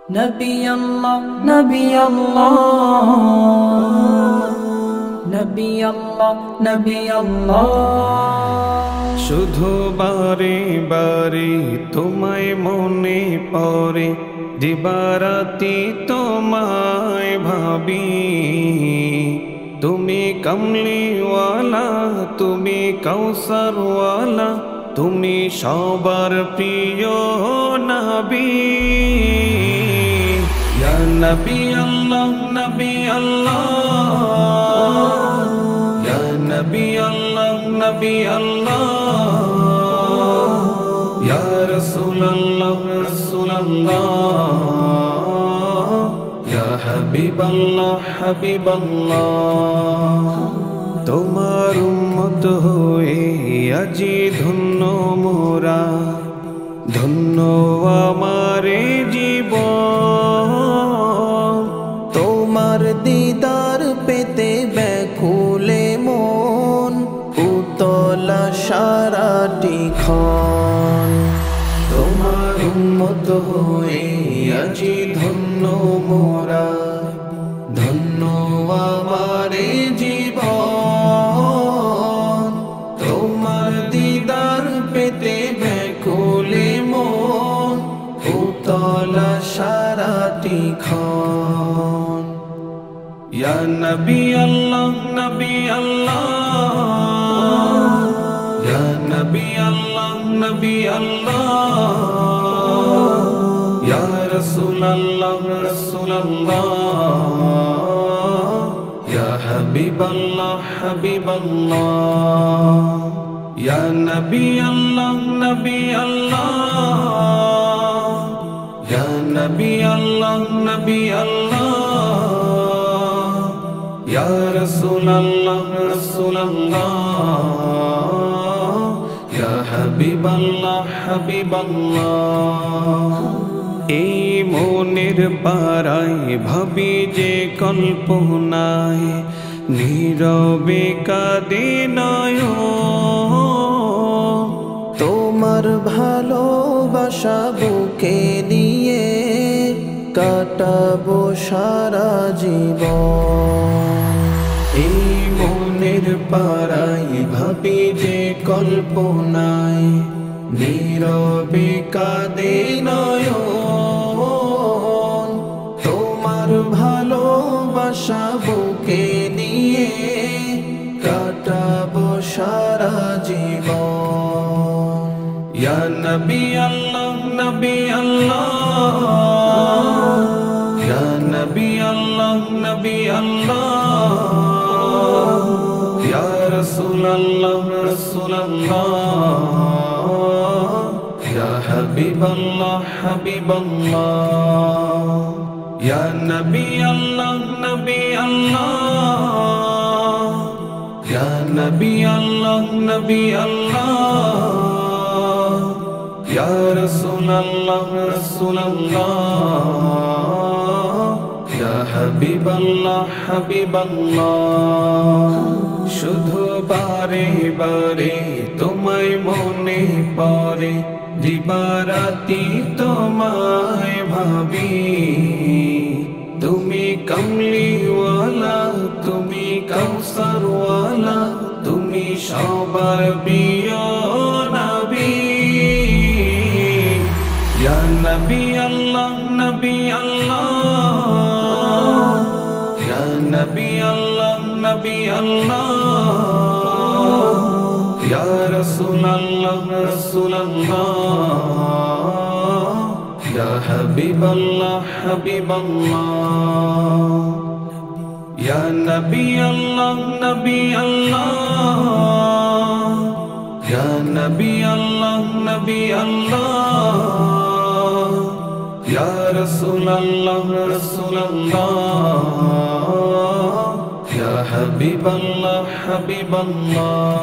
নবী আল্লাহ নবী আল্লাহ নবী আল্লাহ নবী আল্লাহ। শুধু বারে বারে তোমায় মনে পড়ে, দিবারাতি তোমায় ভাবি। তুমি কমলিওয়ালা, তুমি কৌসরওয়ালা, তুমি সবার প্রিয় নবী। ইয়া নবী আল্লাহ নবী আল্লাহ, ইয়া নবী আল্লাহ নবী আল্লাহ, ইয়া রাসূলুল্লাহ রাসূলুল্লাহ, ইয়া হাবিবাল্লাহ হাবিবাল্লাহ। তোমার উম্মত হয়ে আজি ধন্য মোরা, ধন্য আমারে জীবন। তোমার দিদার পেতে ব্যাকুলে মন, উতলা সারাটি ক্ষণ। তোমার উম্মত হয়ে আজি ধন্য মোরা, ধন্য আমারে জীবন। তোমার দিদার পেতে ব্যাকুলে মন, উতলা সারাটি ক্ষণ। ইয়া নবী আল্লাহ নবী আল্লাহ, ইয়া নবী আল্লাহ নবী আল্লাহ, ইয়া রাসূলুল্লাহ রাসূলুল্লাহ, ইয়া হাবিবাল্লাহ হাবিবাল্লাহ। ইয়া নবী আল্লাহ নবী আল্লাহ, ইয়া নবী আল্লাহ নবী আল্লাহ, ইয়া রাসূলুল্লাহ রাসূলুল্লাহ, ইয়া হাবিবাল্লাহ হাবিবাল্লাহ। এই মনের পাড়ায় ভাবি যে কল্পনায়, নীরবে কাঁদে নয়ন। তোমার ভালোবাসা বুকে নিয়ে কাটাবো সারা জীবন। এই মনের পাড়ায় ভাবি যে কল্পনায়, নীরবে কাঁদে নয়ন। তোমার ভালোবাসা বুকে নিয়ে কাটাবো সারা জীবন। ইয়া নবী আল্লাহ নবী আল্লাহ, ইয়া নবী আল্লাহ নবী আল্লাহ, ইয়া রাসূলুল্লাহ রাসূলুল্লাহ, ইয়া হাবিবাল্লাহ হাবিবাল্লাহ। ইয়া নবী আল্লাহ নবী আল্লাহ, ইয়া নবী আল্লাহ নবী আল্লাহ, ইয়া রাসূলুল্লাহ রাসূলুল্লাহ, ইয়া হাবিবাল্লাহ হাবিবাল্লাহ। শুধু বারে বারে তোমায় মনে পড়ে, দিবারাতি তোমায় ভাবি। তুমি কমলিওয়ালা, তুমি কৌসরওয়ালা, তুমি সবার প্রিয় নবী। ইয়া নবী আল্লাহ নবী আল্লাহ, ইয়া নবী আল্লাহ নবী আল্লাহ, ইয়া রাসূলুল্লাহ রাসূলুল্লাহ, ইয়া হাবিবাল্লাহ হাবিবাল্লাহ। ইয়া নবী আল্লাহ নবী আল্লাহ, ইয়া নবী আল্লাহ নবী আল্লাহ, ইয়া রাসূলুল্লাহ রাসূলুল্লাহ, ইয়া হাবিবাল্লাহ হাবিবাল্লাহ।